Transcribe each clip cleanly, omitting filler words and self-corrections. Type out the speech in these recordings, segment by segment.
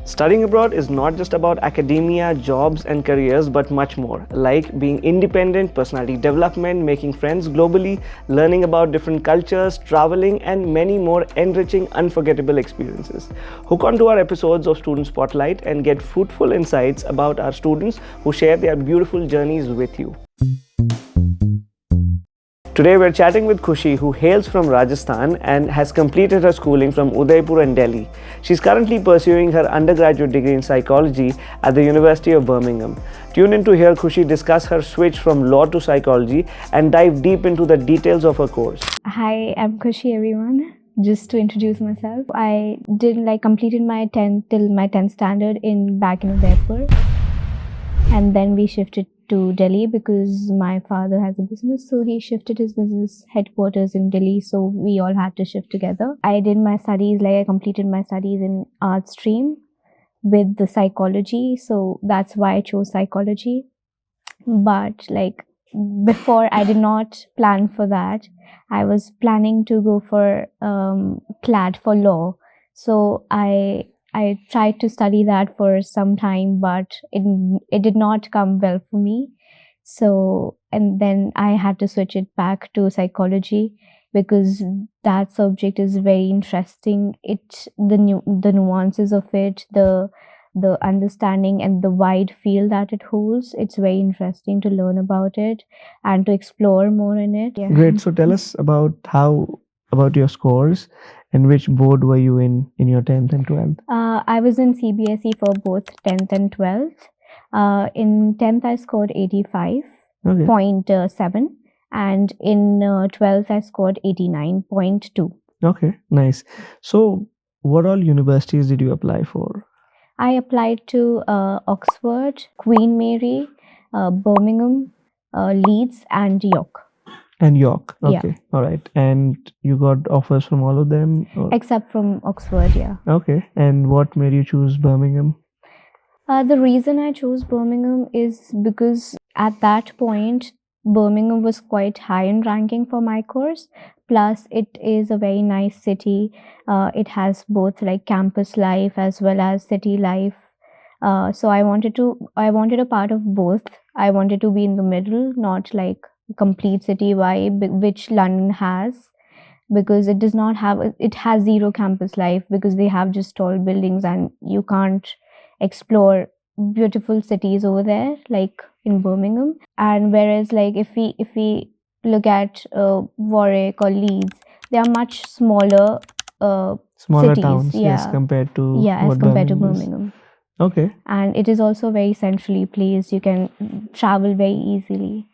Studying abroad is not just about academia, jobs, and careers, but much more, like being independent, personality development, making friends globally, learning about different cultures, traveling, and many more enriching, unforgettable experiences. Hook on to our episodes of Student Spotlight and get fruitful insights about our students who share their beautiful journeys with you. Today we're chatting with Khushi, who hails from Rajasthan and has completed her schooling from Udaipur and Delhi. She's currently pursuing her undergraduate degree in psychology at the University of Birmingham. Tune in to hear Khushi discuss her switch from law to psychology and dive deep into the details of her course. Hi, I'm Khushi, everyone. Just to introduce myself, I completed my 10th till my 10th standard back in Udaipur, and then we shifted to Delhi because my father has a business, so he shifted his business headquarters in Delhi, so we all had to shift together. I completed my studies in art stream with the psychology, so that's why I chose psychology. But before, I did not plan for that. I was planning to go for CLAT for law, so I tried to study that for some time, but it did not come well for me. So, and then I had to switch it back to psychology because that subject is very interesting. The nuances of it, the understanding and the wide field that it holds, it's very interesting to learn about it and to explore more in it. Yeah. Great. So tell us about your scores and which board were you in your 10th and 12th? I was in CBSE for both 10th and 12th. In 10th, I scored 85.7, and in 12th, I scored 89.2. Okay, nice. So what all universities did you apply for? I applied to Oxford, Queen Mary, Birmingham, Leeds, and York. And York. Okay. Yeah. All right. And you got offers from all of them? Or? Except from Oxford, yeah. Okay. And what made you choose Birmingham? The reason I chose Birmingham is because at that point, Birmingham was quite high in ranking for my course. Plus, it is a very nice city. It has both campus life as well as city life. So I wanted a part of both. I wanted to be in the middle, not complete city vibe which London has, because it has zero campus life because they have just tall buildings and you can't explore beautiful cities over there like in Birmingham. And whereas if we look at Warwick or Leeds, they are much smaller cities, towns, yes, compared to Birmingham. Okay. And it is also very centrally placed. You can travel very easily.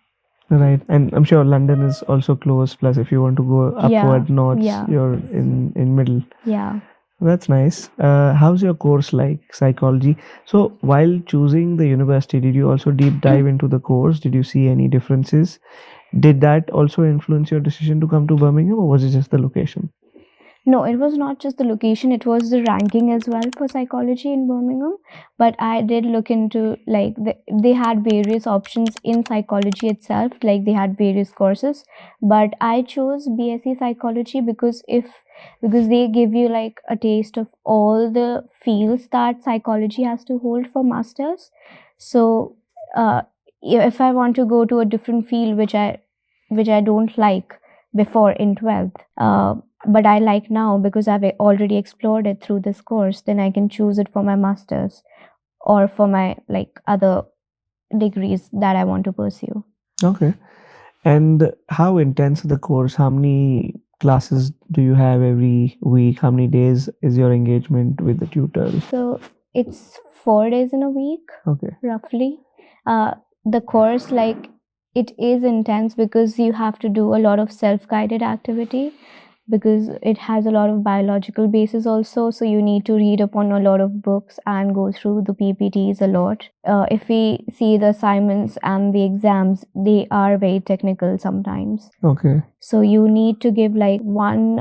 Right. And I'm sure London is also close. Plus, if you want to go upward north, you're in middle. Yeah. That's nice. How's your course like, psychology? So while choosing the university, did you also deep dive into the course? Did you see any differences? Did that also influence your decision to come to Birmingham, or was it just the location? No, it was not just the location, it was the ranking as well for psychology in Birmingham. But I did look into they had various options in psychology itself, they had various courses. But I chose BSc psychology because they give you a taste of all the fields that psychology has to hold for masters. So if I want to go to a different field which I don't like before in 12th, but I like now because I've already explored it through this course, then I can choose it for my master's or for my other degrees that I want to pursue. Okay. And how intense is the course? How many classes do you have every week? How many days is your engagement with the tutors? So it's 4 days in a week. Okay. Roughly. The course, it is intense because you have to do a lot of self-guided activity, because it has a lot of biological basis also, so you need to read upon a lot of books and go through the PPTs a lot. If we see the assignments and the exams, they are very technical sometimes. Okay. So you need to give one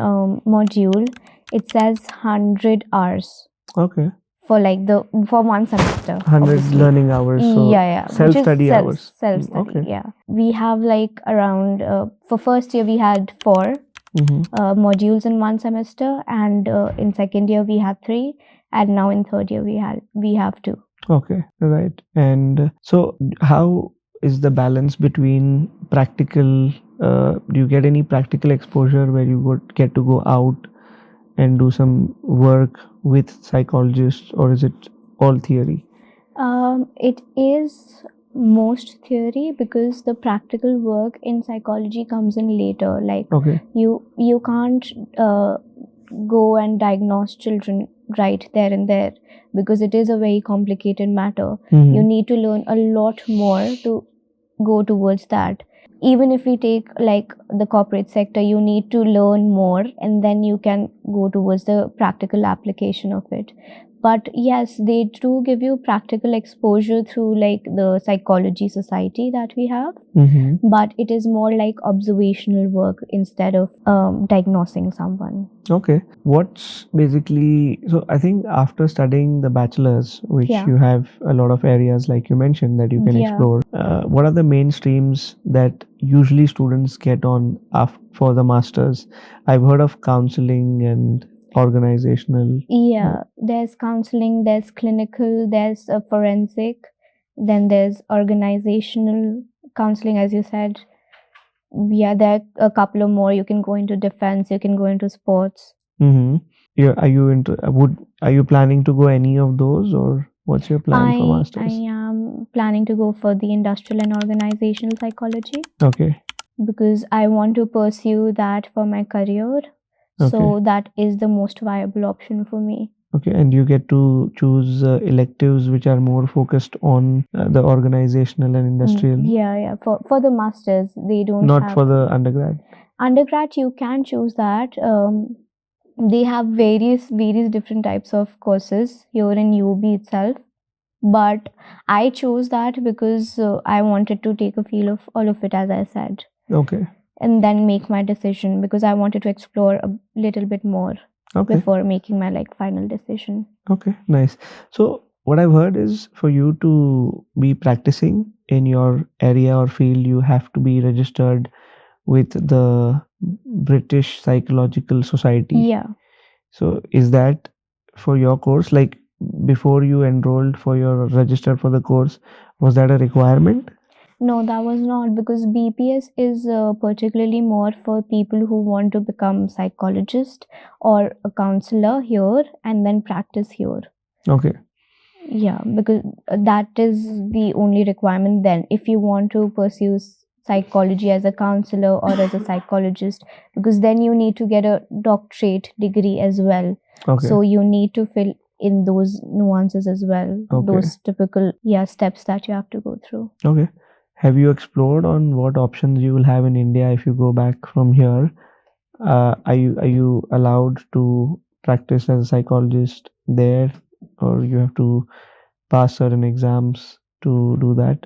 module. It says 100 hours. Okay. For one semester. 100 obviously. learning hours. So yeah. Self-study hours. Self-study, Okay. yeah. We have around, for first year we had 4 modules in one semester, and in second year we had 3, and now in third year we have to. Okay, right. And so, how is the balance between practical? Do you get any practical exposure where you would get to go out and do some work with psychologists, or is it all theory? It is most theory because the practical work in psychology comes in later. Like Okay. you can't go and diagnose children right there and there because it is a very complicated matter. Mhm. You need to learn a lot more to go towards that. Even if we take like the corporate sector, you need to learn more and then you can go towards the practical application of it. But yes, they do give you practical exposure through like the psychology society that we have, Mhm. but it is more like observational work instead of diagnosing someone. Okay. What's basically, so I think after studying the bachelor's, which Yeah. you have a lot of areas like you mentioned that you can Yeah. explore, what are the main streams that usually students get on for the master's? I've heard of counseling and organizational. Yeah, there's counseling, there's clinical, there's forensic, then there's organizational counseling, as you said. Yeah, there are a couple of more. You can go into defense, you can go into sports. Mm-hmm. Yeah, are you planning to go any of those, or what's your plan for I masters? am planning to go for the industrial and organizational psychology Okay. because I want to pursue that for my career. So Okay. that is the most viable option for me. Okay, and you get to choose electives which are more focused on the organizational and industrial, Yeah. For the masters, they don't not have. for the undergrad. Undergrad, you can choose that. They have various different types of courses here in UB itself. But I chose that because I wanted to take a feel of all of it, as I said, Okay. and then make my decision because I wanted to explore a little bit more Okay. before making my like final decision. Okay, nice. So what I've heard is for you to be practicing in your area or field, you have to be registered with the British Psychological Society. Yeah. So is that for your course? Like before you enrolled for your registered for the course, was that a requirement? No, that was not because BPS is particularly more for people who want to become psychologist or a counselor here and then practice here. Okay. Yeah, because that is the only requirement then. If you want to pursue psychology as a counselor or as a psychologist, because then you need to get a doctorate degree as well. Okay. So you need to fill in those nuances as well, Okay. those typical steps that you have to go through. Okay. Have you explored on what options you will have in India if you go back from here? Are you allowed to practice as a psychologist there, or you have to pass certain exams to do that?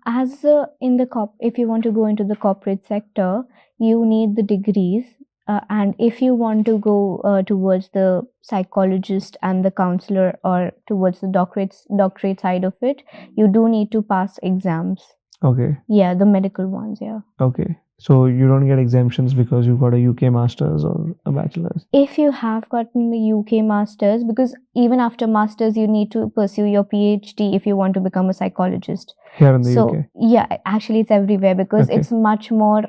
As in the if you want to go into the corporate sector, you need the degrees. And if you want to go towards the psychologist and the counselor or towards the doctorate side of it, you do need to pass exams. Okay. Yeah, the medical ones, yeah. Okay. So you don't get exemptions because you got a UK masters or a bachelor's? If you have gotten the UK masters, because even after masters, you need to pursue your PhD if you want to become a psychologist. Here in the UK? Yeah, actually it's everywhere because Okay. it's much more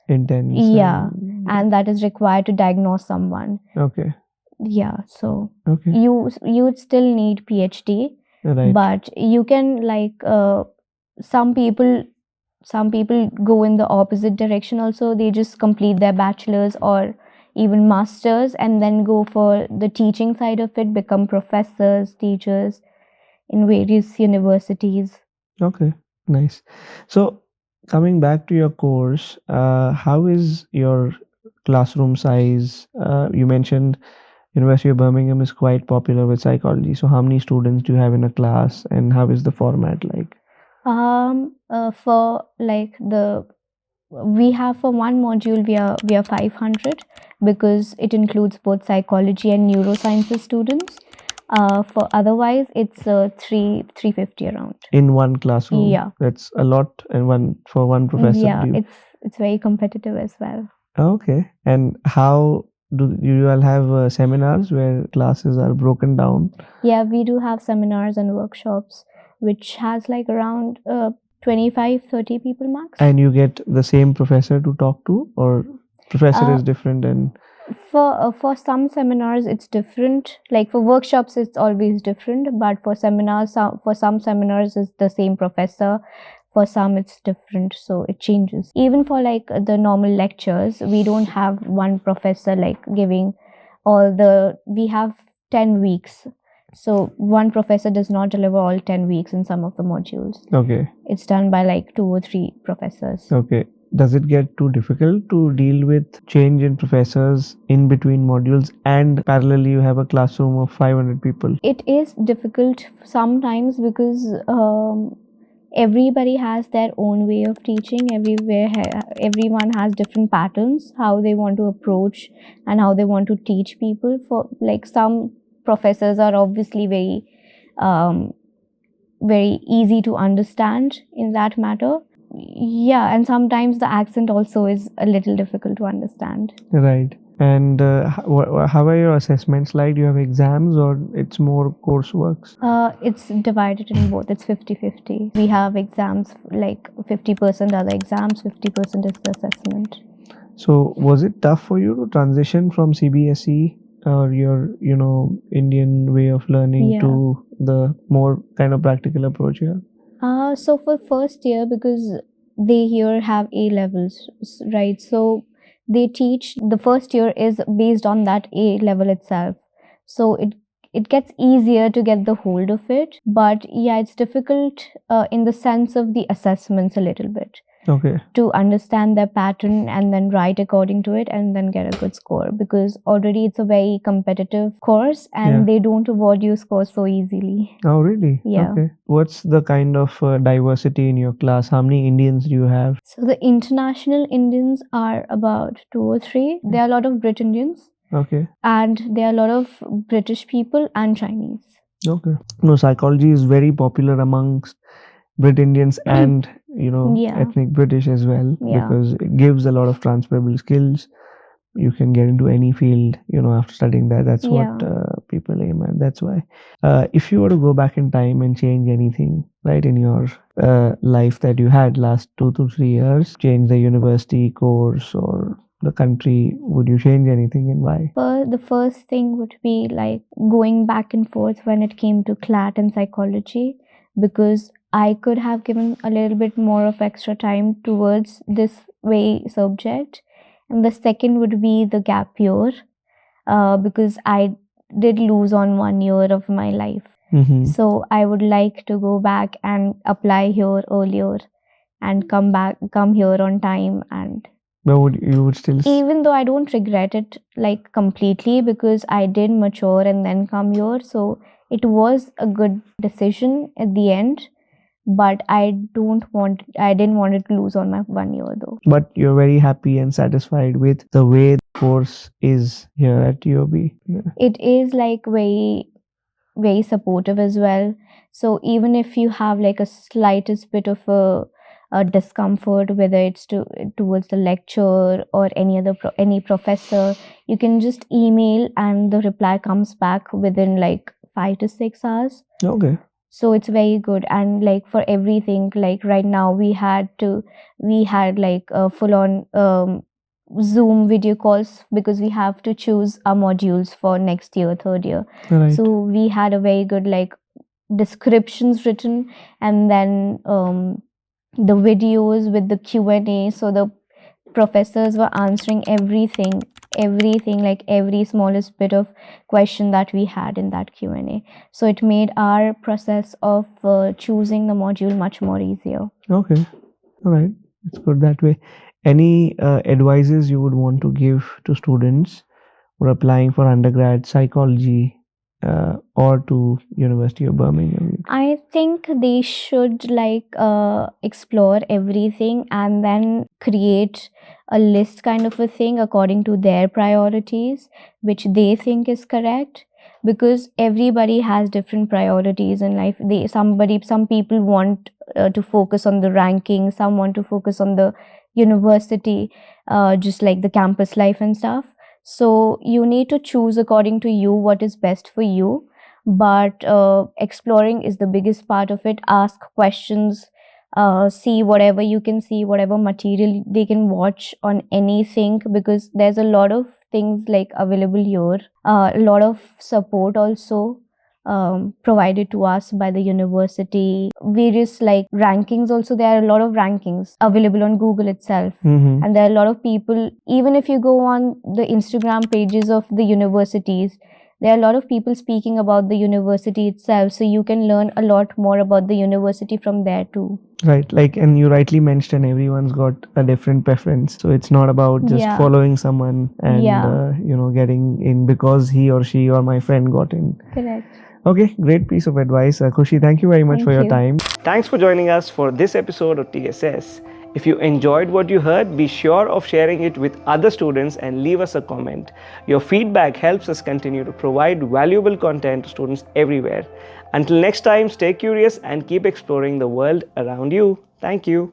intense. Yeah, and that is required to diagnose someone. Okay. Yeah, so Okay. you would still need PhD, Right. but you can like some people go in the opposite direction also. They just complete their bachelor's or even masters and then go for the teaching side of it, become professors, teachers in various universities. Okay, nice. So coming back to your course, how is your classroom size? You mentioned University of Birmingham is quite popular with psychology. So how many students do you have in a class, and how is the format like? For like we have for one module we are 500 because it includes both psychology and neurosciences students. For otherwise it's 350 around in one classroom. Yeah, That's a lot, and for one professor. yeah, it's very competitive as well. Okay. And how do you all have seminars where classes are broken down? Yeah, we do have seminars and workshops, which has like around 25-30 people max. And you get the same professor to talk to, or professor Uh, is different? And for some seminars it's different. Like for workshops it's always different, but for seminars, for some seminars it's the same professor, for some it's different, so it changes. Even for like the normal lectures, we don't have one professor like giving all the, we have 10 weeks, so one professor does not deliver all 10 weeks in some of the modules. okay, It's done by like 2 or 3 professors. okay. Does it get too difficult to deal with change in professors in between modules, and parallelly you have a classroom of 500 people? It is difficult sometimes because everybody has their own way of teaching. Everyone has different patterns how they want to approach and how they want to teach people. For like some professors are obviously um, very easy to understand in that matter. Yeah, and sometimes the accent also is a little difficult to understand. Right. And how are your assessments like? Do you have exams or it's more coursework? It's divided in both. It's 50-50. We have exams, like 50% are the exams, 50% is the assessment. So was it tough for you to transition from CBSE or your, Indian way of learning Yeah. to the more kind of practical approach here? So for first year, because they here have A levels, right? So they teach, the first year is based on that A level itself. So it gets easier to get the hold of it. But yeah, it's difficult in the sense of the assessments a little bit. Okay. To understand their pattern and then write according to it and then get a good score, because already it's a very competitive course and Yeah. they don't award you scores so easily. Oh, really? Yeah. Okay. What's the kind of diversity in your class? How many Indians do you have? So the international Indians are about 2 or 3. There are a lot of Brit Indians Okay. and there are a lot of British people and Chinese. Okay. No, psychology is very popular amongst Brit Indians and Yeah. ethnic British as well, Yeah. because it gives a lot of transferable skills. You can get into any field, after studying that. That's what people aim at. That's why. If you were to go back in time and change anything, right, in your life that you had last 2 to 3 years, change the university course or the country, would you change anything and why? The first thing would be like going back and forth when it came to CLAT and psychology, because I could have given a little bit more of extra time towards this way subject. And the second would be the gap year, because I did lose on 1 year of my life. Mm-hmm. So I would like to go back and apply here earlier and come here on time. And But you would still even though I don't regret it like completely, because I did mature and then come here, so it was a good decision at the end. But I didn't want it to lose on my 1 year though. But you're very happy and satisfied with the way the course is here at UOB. It is like very, very supportive as well. So even if you have like a slightest bit of a discomfort, whether it's towards the lecture or any professor, you can just email and the reply comes back within like 5 to 6 hours. Okay. So it's very good. And like for everything, like right now we had like a full on Zoom video calls, because we have to choose our modules for next year, third year. Right. So we had a very good like descriptions written, and then the videos with the Q&A. So the professors were answering everything, like every smallest bit of question that we had in that Q&A. So it made our process of choosing the module much more easier. Okay. All right. It's good that way. Any advices you would want to give to students who are applying for undergrad psychology or to University of Birmingham? I think they should like explore everything and then create a list kind of a thing according to their priorities, which they think is correct, because everybody has different priorities in life. Some people want to focus on the ranking, some want to focus on the university, just like the campus life and stuff. So you need to choose according to you what is best for you. But exploring is the biggest part of it. Ask questions, see whatever you can see, whatever material they can watch on anything, because there's a lot of things like available here. A lot of support also provided to us by the university. Various like rankings also, there are a lot of rankings available on Google itself. And there are a lot of people, even if you go on the Instagram pages of the universities, there are a lot of people speaking about the university itself, so you can learn a lot more about the university from there too. Right, like, and you rightly mentioned everyone's got a different preference, so it's not about just Yeah. following someone and Yeah. getting in because he or she or my friend got in. Correct. Okay, great piece of advice, Khushi. Thank you very much Thank for your you. time. Thanks for joining us for this episode of TSS. If you enjoyed what you heard, be sure of sharing it with other students and leave us a comment. Your feedback helps us continue to provide valuable content to students everywhere. Until next time, stay curious and keep exploring the world around you. Thank you.